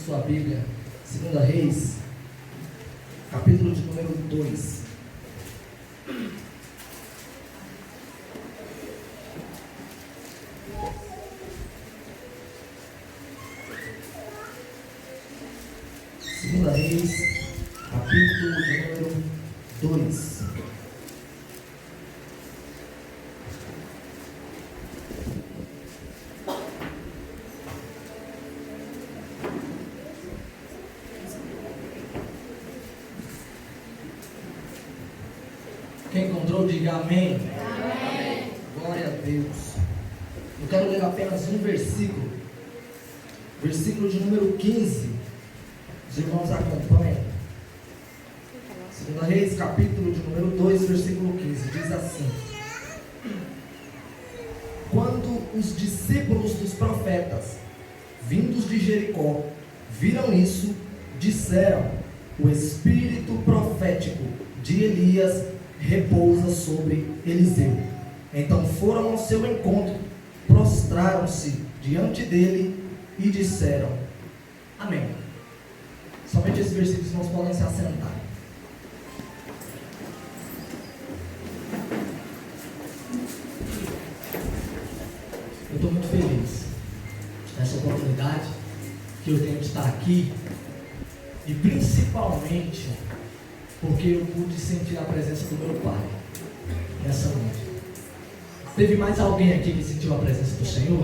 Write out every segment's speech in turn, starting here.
sua Bíblia, 2 Reis, capítulo de número 2. Segunda Reis, capítulo de número 2. Quem encontrou, diga amém. Amém. Glória a Deus. Eu quero ler apenas um versículo. Versículo de número 15. Os irmãos acompanham. 2 Reis, capítulo de número 2, versículo 15. Diz assim: Quando os discípulos dos profetas, vindos de Jericó, viram isso, disseram: o espírito profético de Elias repousa sobre Eliseu. Então foram ao seu encontro, prostraram-se diante dele e disseram: Amém. Somente esses versículos nós podemos se assentar. Eu estou muito feliz nessa oportunidade que eu tenho de estar aqui, e principalmente porque eu pude sentir a presença do meu Pai nessa noite. Teve mais alguém aqui que sentiu a presença do Senhor?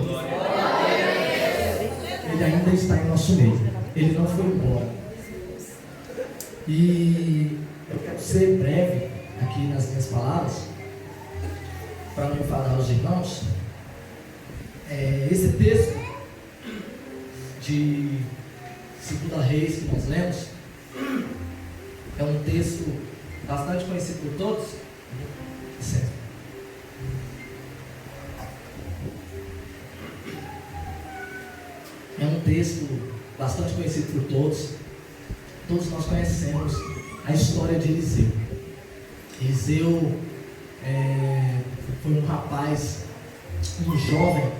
Ele ainda está em nosso meio. Ele não foi embora. E eu quero ser breve aqui nas minhas palavras, para não enfadar os irmãos. Esse texto de 2 Reis que nós lemos é um texto bastante conhecido por todos. Certo. É um texto bastante conhecido por todos. Todos nós conhecemos a história de Eliseu. Eliseu foi um rapaz, um jovem,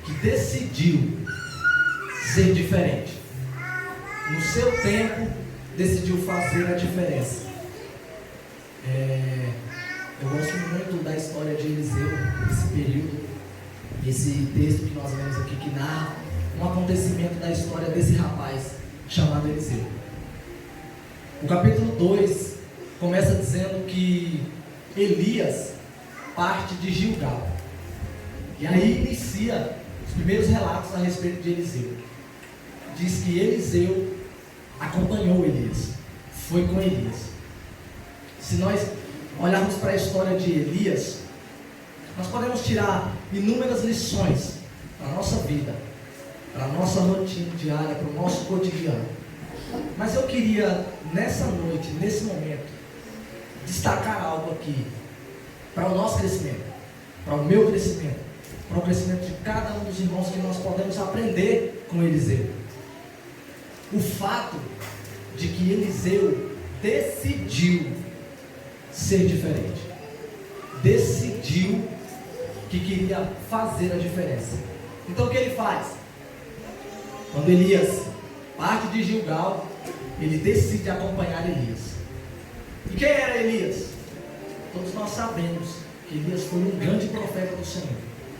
que decidiu ser diferente. No seu tempo, decidiu fazer a diferença. Eu gosto muito da história de Eliseu, esse período, esse texto que nós lemos aqui, que narra um acontecimento da história desse rapaz chamado Eliseu. O capítulo 2 começa dizendo que Elias parte de Gilgal. E aí inicia os primeiros relatos a respeito de Eliseu. Diz que Eliseu acompanhou Elias, foi com Elias. Se nós olharmos para a história de Elias, nós podemos tirar inúmeras lições para a nossa vida, para a nossa rotina diária, para o nosso cotidiano. Mas eu queria, nessa noite, nesse momento, destacar algo aqui para o nosso crescimento, para o meu crescimento, para o crescimento de cada um dos irmãos, que nós podemos aprender com Eliseu. O fato de que Eliseu decidiu ser diferente, decidiu que queria fazer a diferença. Então o que ele faz? Quando Elias parte de Gilgal, ele decide acompanhar Elias. E quem era Elias? Todos nós sabemos que Elias foi um grande profeta do Senhor,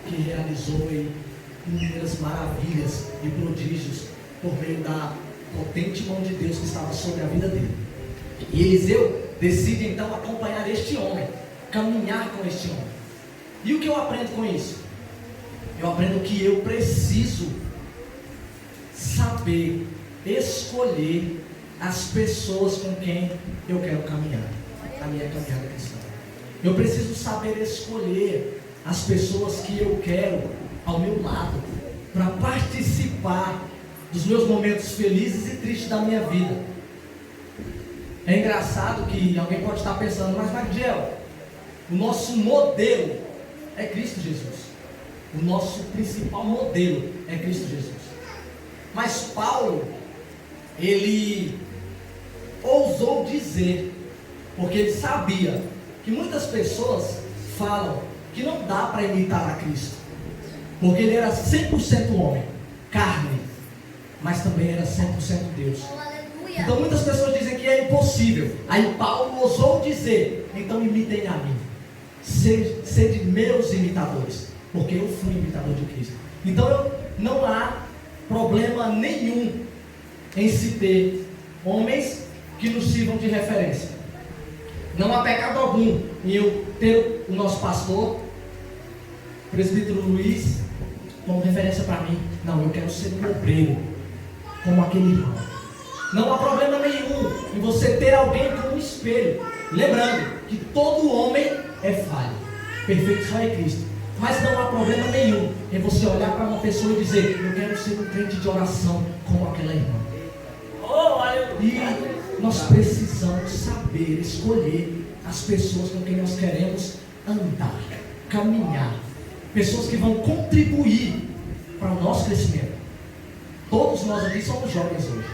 que realizou inúmeras maravilhas e prodígios por meio da potente mão de Deus que estava sobre a vida dele. E Eliseu decide então acompanhar este homem, caminhar com este homem. E o que eu aprendo com isso? Eu aprendo que eu preciso saber escolher as pessoas com quem eu quero caminhar na minha caminhada cristã. Eu preciso saber escolher as pessoas que eu quero ao meu lado, para participar dos meus momentos felizes e tristes da minha vida. É engraçado que alguém pode estar pensando: mas Magdiel, o nosso modelo é Cristo Jesus. O nosso principal modelo é Cristo Jesus. Mas Paulo, ele ousou dizer, porque ele sabia que muitas pessoas falam que não dá para imitar a Cristo, porque ele era 100% homem, carne. mas também era 100% Deus. Então muitas pessoas dizem que é impossível. Aí Paulo ousou dizer: então imitem a mim, sede meus imitadores, porque eu fui imitador de Cristo. Então não há problema nenhum em se ter homens que nos sirvam de referência. Não há pecado algum em eu ter o nosso pastor, o presbítero Luiz, como referência para mim. Não, eu quero ser um obreiro, como aquele irmão. Não há problema nenhum em você ter alguém como espelho. Lembrando que todo homem é falho, perfeito só é Cristo. Mas não há problema nenhum em você olhar para uma pessoa e dizer: eu quero ser um crente de oração como aquela irmã. E nós precisamos saber escolher as pessoas com quem nós queremos andar, caminhar. Pessoas que vão contribuir para o nosso crescimento. Todos nós aqui somos jovens hoje.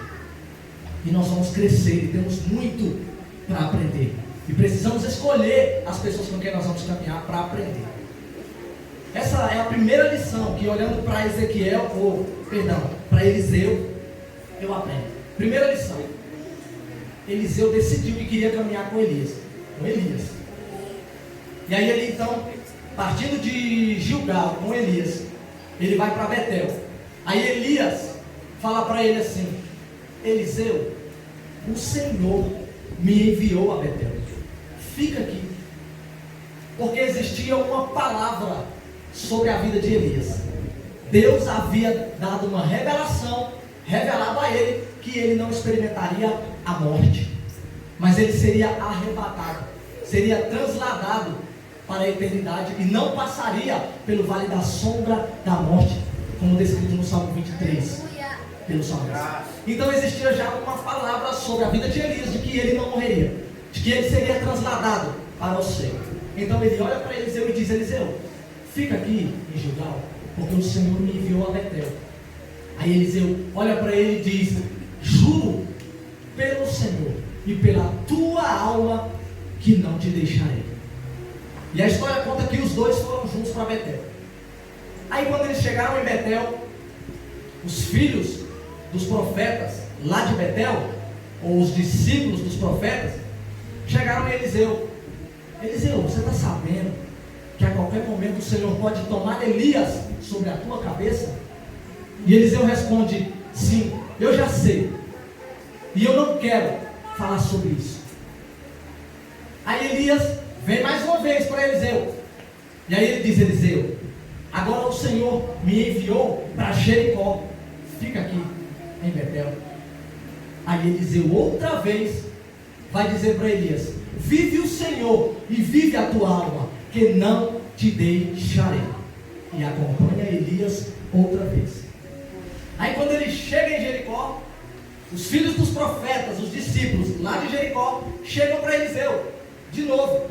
E nós vamos crescer e temos muito para aprender. E precisamos escolher as pessoas com quem nós vamos caminhar para aprender. Essa é a primeira lição que, olhando para para Eliseu, eu aprendo. Primeira lição: Eliseu decidiu que queria caminhar com Elias. E aí ele então, partindo de Gilgal com Elias, ele vai para Betel. Aí Elias fala para ele assim: Eliseu, o Senhor me enviou a Betel, fica aqui. Porque existia uma palavra sobre a vida de Elias. Deus havia dado uma revelação, revelado a ele que ele não experimentaria a morte, mas ele seria arrebatado, seria transladado para a eternidade e não passaria pelo vale da sombra da morte, como descrito no Salmo 23 pelo salmista. Então existia já uma palavra sobre a vida de Elias, de que ele não morreria, de que ele seria transladado para o céu. Então ele olha para Eliseu e diz: Eliseu, fica aqui em Gilgal, porque o Senhor me enviou a Betel. Aí Eliseu olha para ele e diz: juro pelo Senhor e pela tua alma que não te deixarei. E a história conta que os dois foram juntos para Betel. Aí quando eles chegaram em Betel, os filhos dos profetas lá de Betel, ou os discípulos dos profetas, chegaram em Eliseu: Eliseu, você está sabendo que a qualquer momento o Senhor pode tomar Elias sobre a tua cabeça? E Eliseu responde: sim, eu já sei, e eu não quero falar sobre isso. Aí Elias vem mais uma vez para Eliseu, e aí ele diz: Eliseu, agora o Senhor me enviou para Jericó, fica aqui em Betel. Aí Eliseu outra vez vai dizer para Elias: vive o Senhor e vive a tua alma, que não te deixarei. E acompanha Elias outra vez. Aí quando ele chega em Jericó, os filhos dos profetas, os discípulos lá de Jericó, chegam para Eliseu de novo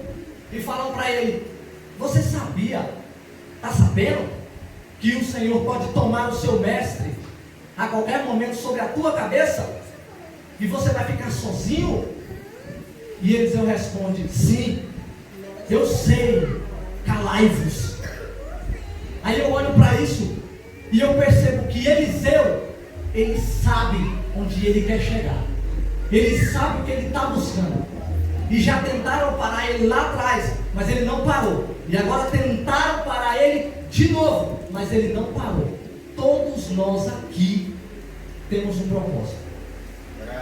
e falam para ele: você sabia, está sabendo que o Senhor pode tomar o seu mestre a qualquer momento sobre a tua cabeça? E você vai ficar sozinho? E Eliseu responde: sim, eu sei, calai-vos. Aí eu olho para isso e eu percebo que Eliseu, ele sabe onde ele quer chegar, ele sabe o que ele está buscando. E já tentaram parar ele lá atrás, mas ele não parou. E agora tentaram parar ele de novo, mas ele não parou. Todos nós aqui temos um propósito.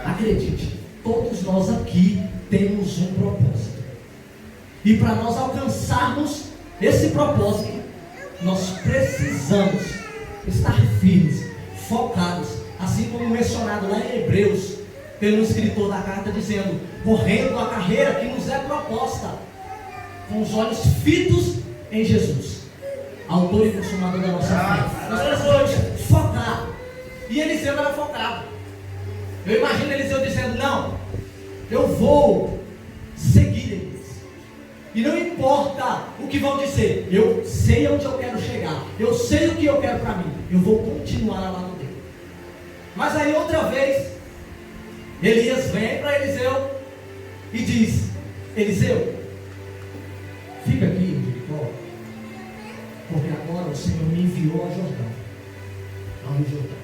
Acredite, todos nós aqui temos um propósito. E para nós alcançarmos esse propósito, nós precisamos estar firmes, focados, assim como mencionado lá em Hebreus, pelo escritor da carta, dizendo: correndo a carreira que nos é proposta, com os olhos fitos em Jesus, autor e consumador da nossa fé. Nós precisamos focar. E Eliseu era focado. Eu imagino Eliseu dizendo: não, eu vou seguir Elias. E não importa o que vão dizer, eu sei onde eu quero chegar, eu sei o que eu quero para mim, eu vou continuar ao lado dele. Mas aí outra vez, Elias vem para Eliseu e diz: Eliseu, fica aqui em Jericó, porque agora o Senhor me enviou ao Jordão, ao Rio Jordão.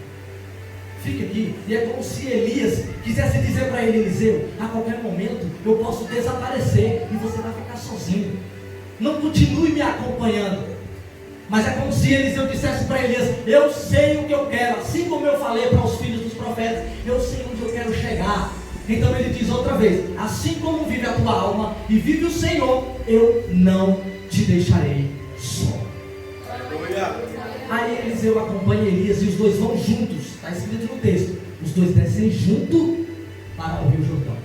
fica aqui. E é como se Elias quisesse dizer para ele: Eliseu, a qualquer momento eu posso desaparecer e você vai ficar sozinho. Não continue me acompanhando. Mas é como se Eliseu dissesse para Elias: eu sei o que eu quero, assim como eu falei para os filhos dos profetas, eu sei onde eu quero chegar. Então ele diz outra vez: assim como vive a tua alma e vive o Senhor, eu não te deixarei só. Aí Eliseu acompanha Elias e os dois vão juntos. Está escrito no texto: os dois descem junto para o Rio Jordão.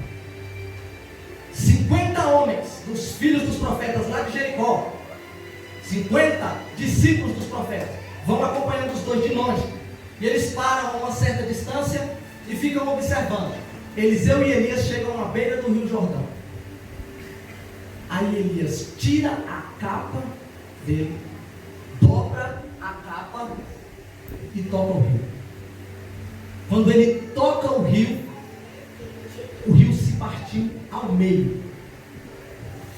50 homens dos filhos dos profetas lá de Jericó, 50 discípulos dos profetas, vão acompanhando os dois de longe. E eles param a uma certa distância e ficam observando. Eliseu e Elias chegam à beira do Rio Jordão. Aí Elias tira a capa dele, dobra a capa e toca o rio. Quando ele toca o rio se partiu ao meio.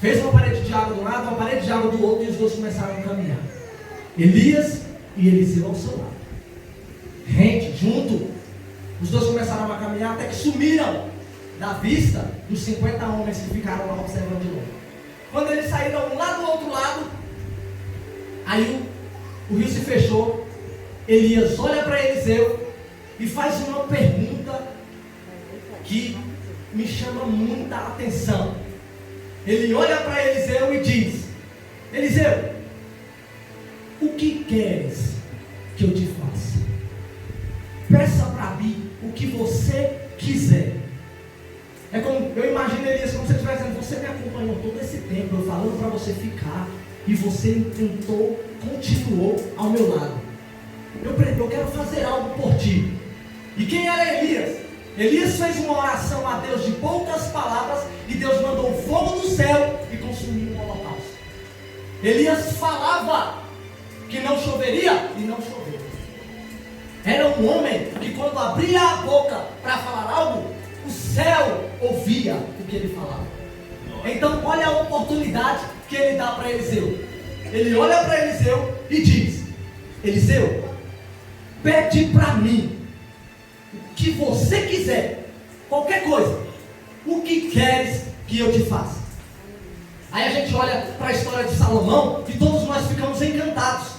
Fez uma parede de água de um lado, uma parede de água do outro, e os dois começaram a caminhar. Elias e Eliseu ao seu lado. Rente, junto. Os dois começaram a caminhar até que sumiram da vista dos 50 homens que ficaram lá observando de longe. Quando eles saíram um lado do outro lado, aí o rio se fechou. Elias olha para Eliseu e faz uma pergunta que me chama muita atenção. Ele olha para Eliseu e diz: Eliseu, o que queres que eu te faça? Peça para mim o que você quiser. É como, eu imagino Elias como se ele estivesse dizendo: você me acompanhou todo esse tempo, eu falando para você ficar, e você tentou, continuou ao meu lado. Eu quero fazer algo por ti. E quem era Elias? Elias fez uma oração a Deus de poucas palavras, e Deus mandou um fogo do céu e consumiu o holocausto. Elias falava que não choveria e não choveu. Era um homem que, quando abria a boca para falar algo, o céu ouvia o que ele falava. Então olha a oportunidade que ele dá para Eliseu. Ele olha para Eliseu e diz: Eliseu, pede para mim o que você quiser, qualquer coisa. O que queres que eu te faça? Aí a gente olha para a história de Salomão e todos nós ficamos encantados,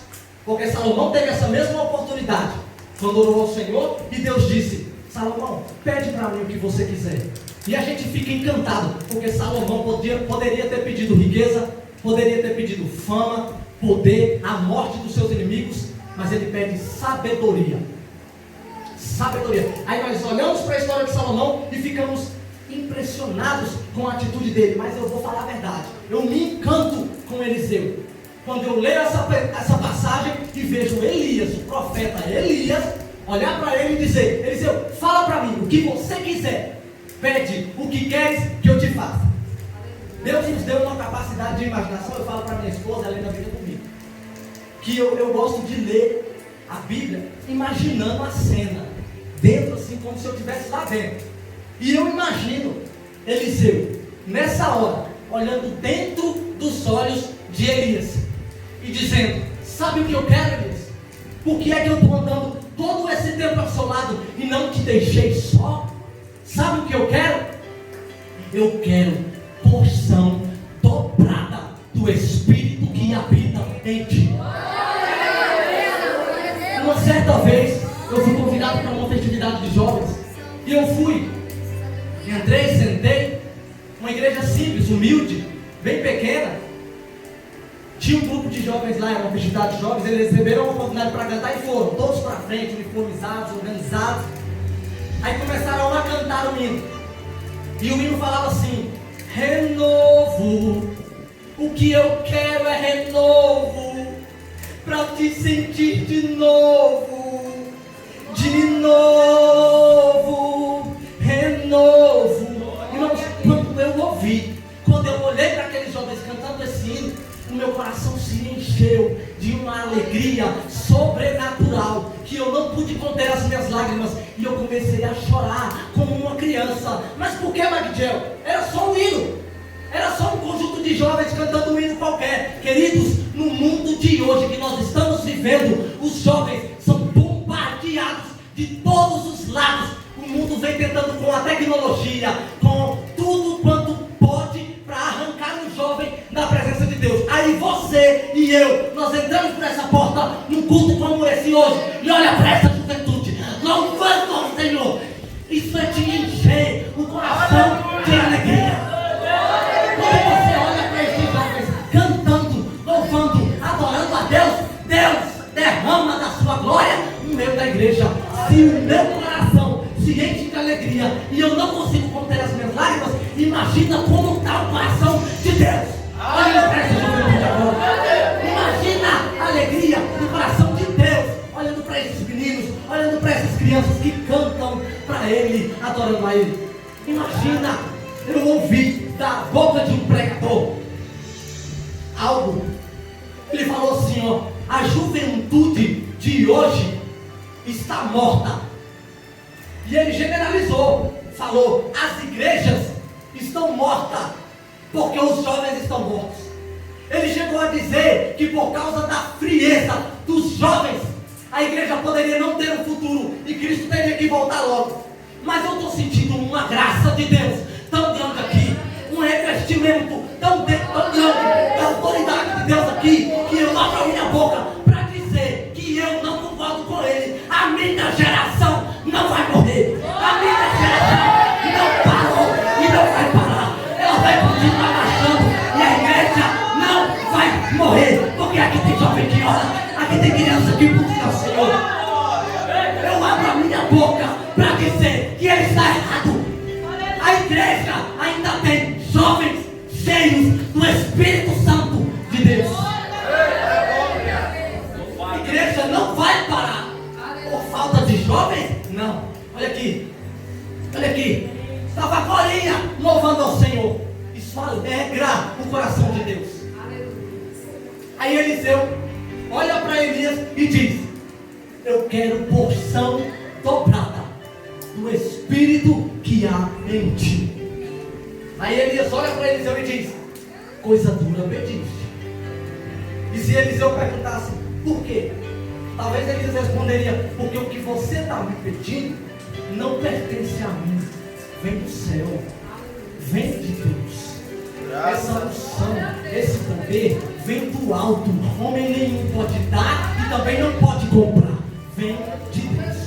porque Salomão teve essa mesma oportunidade quando orou ao Senhor e Deus disse: Salomão, pede para mim o que você quiser. E a gente fica encantado, porque Salomão poderia ter pedido riqueza, poderia ter pedido fama, poder, a morte dos seus inimigos, mas ele pede sabedoria. Sabedoria. Aí nós olhamos para a história de Salomão e ficamos impressionados com a atitude dele. Mas eu vou falar a verdade, eu me encanto com Eliseu quando eu leio essa passagem e vejo Elias, o profeta Elias, olhar para ele e dizer: Eliseu, fala para mim o que você quiser, pede o que queres que eu te faça. Deus nos deu uma capacidade de imaginação. Eu falo para minha esposa, ela ainda fica comigo, que eu gosto de ler a Bíblia imaginando a cena dentro, assim, como se eu estivesse lá dentro. E eu imagino Eliseu nessa hora olhando dentro dos olhos de Elias e dizendo: sabe o que eu quero, Elias? Por que é que eu estou andando todo esse tempo ao seu lado e não te deixei só? Sabe o que eu quero? Eu quero porção dobrada do Espírito que habita em ti. Uma certa vez eu fui convidado para uma festividade de jovens e eu fui, entrei, sentei, uma igreja simples, humilde, bem pequena. Tinha um grupo de jovens lá, era uma festividade de jovens, eles receberam uma oportunidade para cantar e foram todos para frente, uniformizados, organizados. Aí começaram a cantar o hino, e o hino falava assim: renovo, o que eu quero é renovo, para te sentir de novo, renovo. Irmãos, quando eu ouvi, quando eu olhei para aqueles jovens cantando esse hino, o meu coração se encheu de uma alegria sobrenatural, que eu não pude conter as minhas lágrimas, e eu comecei a chorar como uma criança. Mas por que, Magdiel? Era só um hino, era só um conjunto de jovens cantando um hino qualquer. Queridos, no mundo de hoje que nós estamos vivendo, os jovens são bombardeados de todos os lados. O mundo vem tentando com a tecnologia, com tudo quanto pode para arrancar um jovem da presença de Deus. Aí você e eu, nós entramos por essa porta num culto como esse hoje e olha para essa juventude, louvando ao Senhor. Isso é te encher o coração de alegria. Quando você olha para esses jovens cantando, louvando, adorando a Deus, Deus derrama da sua glória no meio da igreja. Se o meu coração se enche de alegria e eu não consigo conter as minhas lágrimas, imagina como está o coração de Deus. Olha para essa juventude agora. Imagina a alegria do coração de Deus, olhando para esses meninos, olhando para essas crianças que cantam para Ele, adorando a Ele. Imagina, eu ouvi da boca de um pregador algo. Ele falou assim, ó: a juventude de hoje está morta. E ele generalizou, falou: as igrejas estão mortas porque os jovens estão mortos. Ele chegou a dizer que por causa da frieza dos jovens, a igreja poderia não ter um futuro e Cristo teria que voltar logo. Mas eu estou sentindo uma graça de Deus tão grande aqui, um revestimento tão grande da autoridade de Deus aqui, que eu abro a minha boca para dizer que eu não concordo com Ele. A minha geração não vai morrer. A minha geração não parou e não vai parar. Ela vai continuar marchando e a igreja não vai morrer. Porque aqui tem jovem que ora, aqui tem criança que busca o Senhor. Eu abro a minha boca para dizer que ele está errado. A igreja ainda tem jovens cheios do Espírito Santo de Deus. A igreja não vai parar por falta de jovens? Não. Olha aqui. Olha aqui. Estava a Corinha louvando ao Senhor. Isso alegra o coração de Deus. Aí Eliseu olha para Elias e diz: eu quero porção dobrada do Espírito que há em ti. Aí Elias olha para Eliseu e diz: coisa dura pediste. E se Eliseu perguntasse por quê? Talvez Elias responderia: porque o que você está me pedindo não pertence a mim, vem do céu, vem de Deus. Essa unção, esse poder vem do alto. Homem nenhum pode dar e também não pode comprar. Vem de Deus.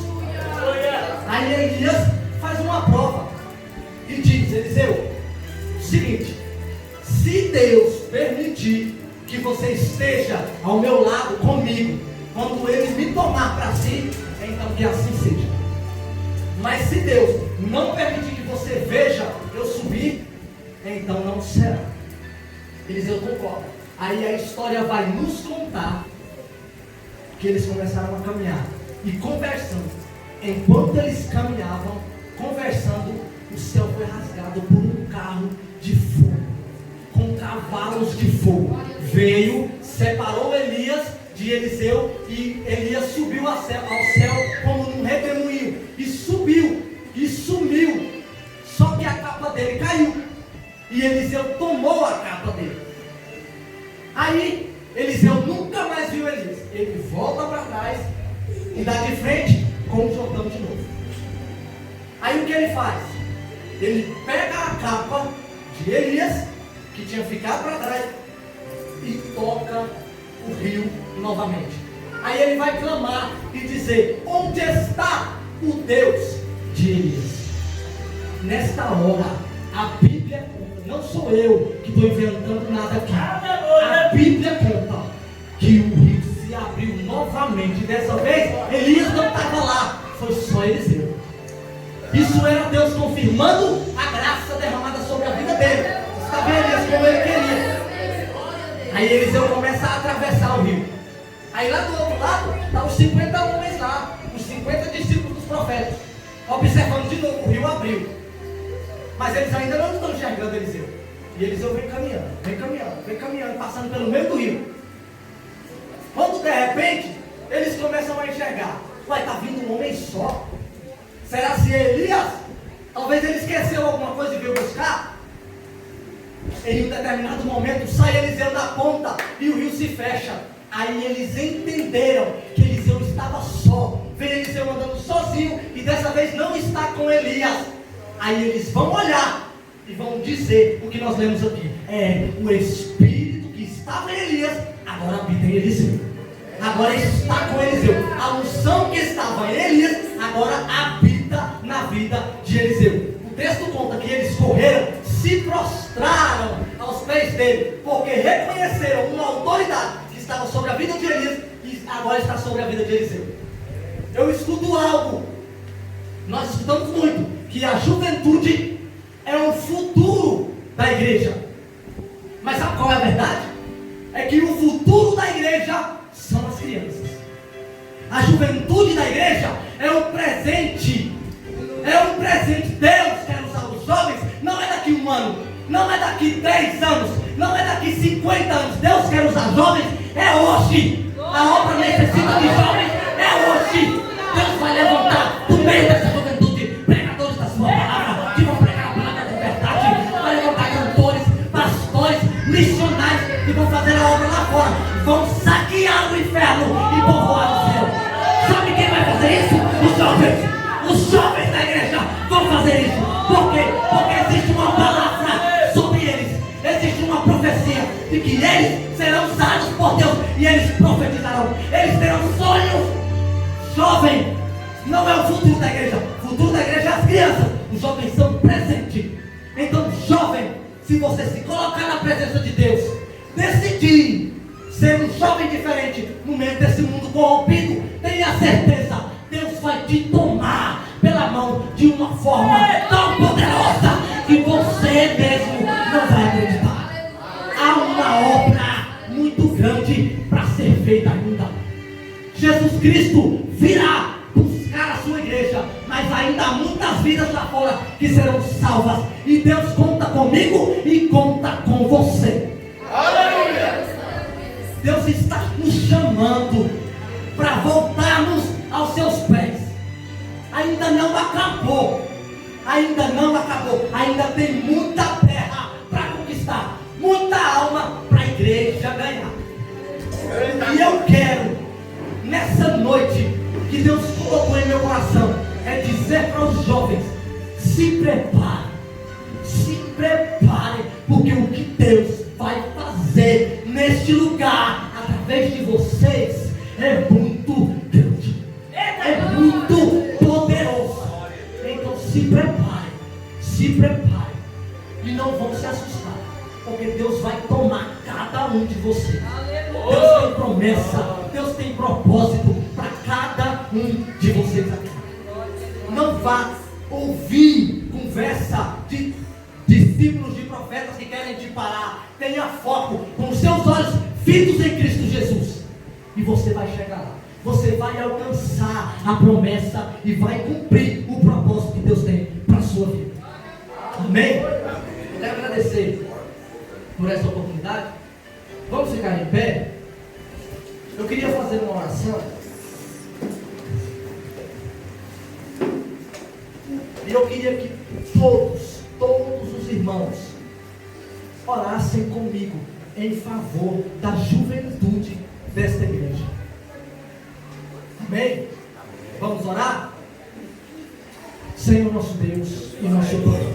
Aí Elias faz uma prova e diz: Eliseu, seguinte, se Deus permitir que você esteja ao meu lado comigo, quando Ele me tomar para si, então que assim seja. Mas se Deus não permitir que você veja eu subir, então não será. Eliseu concorda. Aí a história vai nos contar que eles começaram a caminhar e conversando. Enquanto eles caminhavam, conversando, o céu foi rasgado por um carro de fogo, com cavalos de fogo. Veio, separou Elias de Eliseu, e Elias subiu ao céu como num redemoinho, e subiu, e sumiu. Só que a capa dele caiu, e Eliseu tomou a capa dele. Aí Eliseu nunca mais viu Elias. Ele volta para trás e dá de frente com o Jordão de novo. Aí o que ele faz? Ele pega a capa de Elias, que tinha ficado para trás, e toca o rio novamente. Aí ele vai clamar e dizer: onde está o Deus de Elias? Nesta hora, a Bíblia conta, não sou eu que estou inventando nada aqui. A Bíblia conta que o rio se abriu novamente. Dessa vez, Elias não estava lá, foi só Eliseu. Isso era Deus confirmando a graça derramada sobre a vida dele. Está vendo, Elias, como ele queria. Aí Eliseu começa a atravessar o rio. Aí lá do outro lado, estão os 50 homens lá, os 50 discípulos dos profetas, observando de novo, o rio abriu. Mas eles ainda não estão enxergando Eliseu. E Eliseu vem caminhando, passando pelo meio do rio. Quando de repente, eles começam a enxergar: uai, está vindo um homem só. Será se Elias? Talvez ele esqueceu alguma coisa e veio buscar. Em um determinado momento, sai Eliseu da ponta e o rio se fecha. Aí eles entenderam que Eliseu estava só, vem Eliseu andando sozinho e dessa vez não está com Elias. Aí eles vão olhar e vão dizer o que nós lemos aqui. É o Espírito que estava em Elias, agora habita em Eliseu. Agora está com Eliseu. A unção que estava em Elias, agora habita na vida de Eliseu. O texto conta que eles correram, se prostraram aos pés dele, porque reconheceram uma autoridade que estava sobre a vida de Elias e agora está sobre a vida de Eliseu. Eu escuto algo, nós escutamos muito, que a juventude é o futuro da igreja. Mas sabe qual é a verdade? É que o futuro da igreja são as crianças. A juventude da igreja é um presente. É um presente. Deus quer usar os jovens. Não é daqui 1 ano, não é daqui 10 anos, não é daqui 50 anos. Deus quer usar jovens. É hoje. A obra necessita de jovens. É hoje. Deus vai levantar do meio dessa juventude pregadores da sua palavra, que vão pregar a palavra de verdade. Vai levantar cantores, pastores, missionários, que vão fazer a obra lá fora. Vão saquear o inferno e povoar o céu. Sabe quem vai fazer isso? Os jovens. Os jovens da igreja vão fazer isso. Por quê? Porque existe uma palavra sobre eles. Existe uma profecia de que eles serão usados por Deus e eles profetizarão. Eles terão sonhos. Jovem não é o futuro da igreja. O futuro da igreja é as crianças. Os jovens são presente. Então, jovem, se você se colocar na presença de Deus, decidir ser um jovem diferente no meio desse mundo corrompido, tenha certeza, Deus vai te tomar pela mão de uma forma tão poderosa que você mesmo não vai acreditar. Há uma obra muito grande para ser feita ainda. Jesus Cristo virá buscar a sua igreja, mas ainda há muitas vidas lá fora que serão salvas. E Deus conta comigo e conta com você. Aleluia! Deus está nos chamando para voltarmos aos seus pés. Ainda não acabou. Ainda não acabou. Ainda tem muita terra para conquistar. Muita alma para a igreja ganhar. E eu quero, nessa noite, que Deus colocou em meu coração, é dizer para os jovens: se preparem. Se preparem. Porque o que Deus vai fazer neste lugar, através de vocês, é muito grande. É muito poderoso. Então se preparem. Se preparem. E não vão se assustar. Porque Deus vai tomar cada um de vocês. Deus tem promessa. Deus tem propósito para cada um de vocês aqui. Não vá ouvir conversa de discípulos de profetas que querem te parar. Tenha foco com os seus olhos fitos em Cristo Jesus. E você vai chegar lá. Você vai alcançar a promessa e vai cumprir o propósito que Deus tem para a sua vida. Amém? Eu quero agradecer por essa oportunidade. Vamos ficar em pé. Eu queria fazer uma oração. E eu queria que todos os irmãos orassem comigo em favor da juventude desta igreja. Amém? Vamos orar? Senhor nosso Deus e nosso Pai,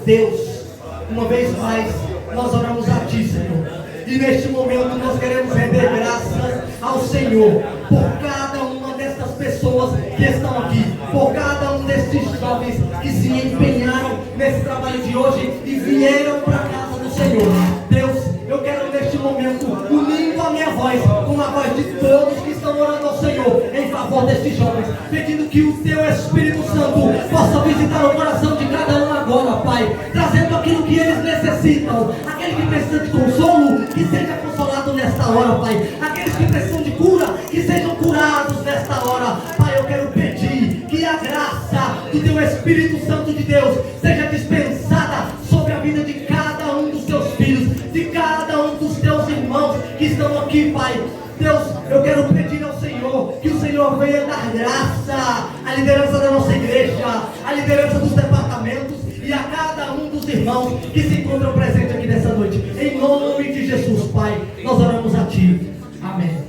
Deus, uma vez mais nós oramos a Ti, Senhor. E neste momento nós queremos render graças ao Senhor por cada uma destas pessoas que estão aqui, por cada um destes jovens que se empenharam nesse trabalho de hoje e vieram para a casa do Senhor. Deus, eu quero neste momento, unindo a minha voz com a voz de todos que estão orando ao Senhor em favor destes jovens, pedindo que o Teu Espírito Santo possa visitar o coração de cada um agora, Pai, trazendo aquilo que eles necessitam. Aquele que precisa de consolo, que seja consolado nesta hora, Pai. Aqueles que precisam de cura, que sejam curados nesta hora. Pai, eu quero pedir que a graça do Teu Espírito Santo de Deus seja dispensada sobre a vida de cada um dos Teus filhos, de cada um dos Teus irmãos que estão aqui, Pai. Deus, eu quero pedir ao Senhor que o Senhor venha dar graça à liderança da nossa igreja, à liderança dos departamentos e a cada um dos irmãos que se encontram presentes aqui nessa noite. Em nome de Jesus, Pai, nós oramos a Ti. Amém.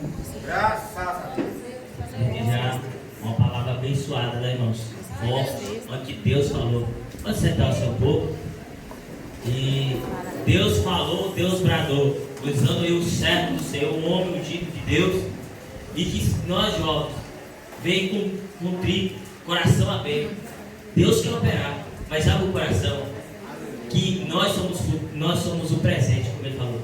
Graças a Deus. forte, onde Deus falou. Pode sentar-se um pouco. E Deus falou, Deus bradou, usando eu o servo do Senhor, um homem ungido de Deus, e que nós jovens vem com um coração aberto. Deus quer operar, mas abre o coração, que nós somos o presente, como ele falou.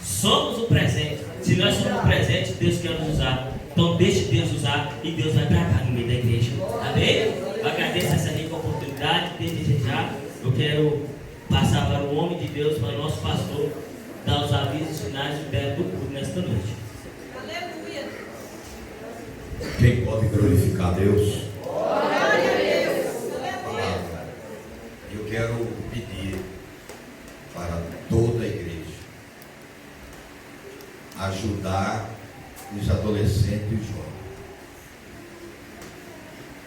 Somos o presente. Se nós somos o presente, Deus quer nos usar. Então deixe Deus usar e Deus vai pra cá no meio da igreja. Amém? Eu agradeço essa rica oportunidade. Desde já, eu quero passar para o homem de Deus, para o nosso pastor, dar os avisos finais do tempo do culto nesta noite. Aleluia. Quem pode glorificar a Deus? Glória a Deus. Eu quero pedir para toda a igreja ajudar os adolescentes e os jovens.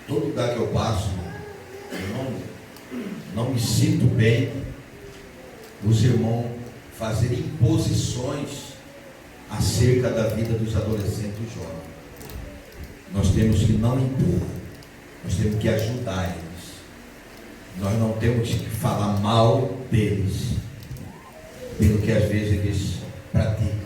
Todo lugar que eu passo, eu não me sinto bem os irmãos fazerem imposições acerca da vida dos adolescentes e jovens. Nós temos que não impor, nós temos que ajudar eles. Nós não temos que falar mal deles, pelo que às vezes eles praticam.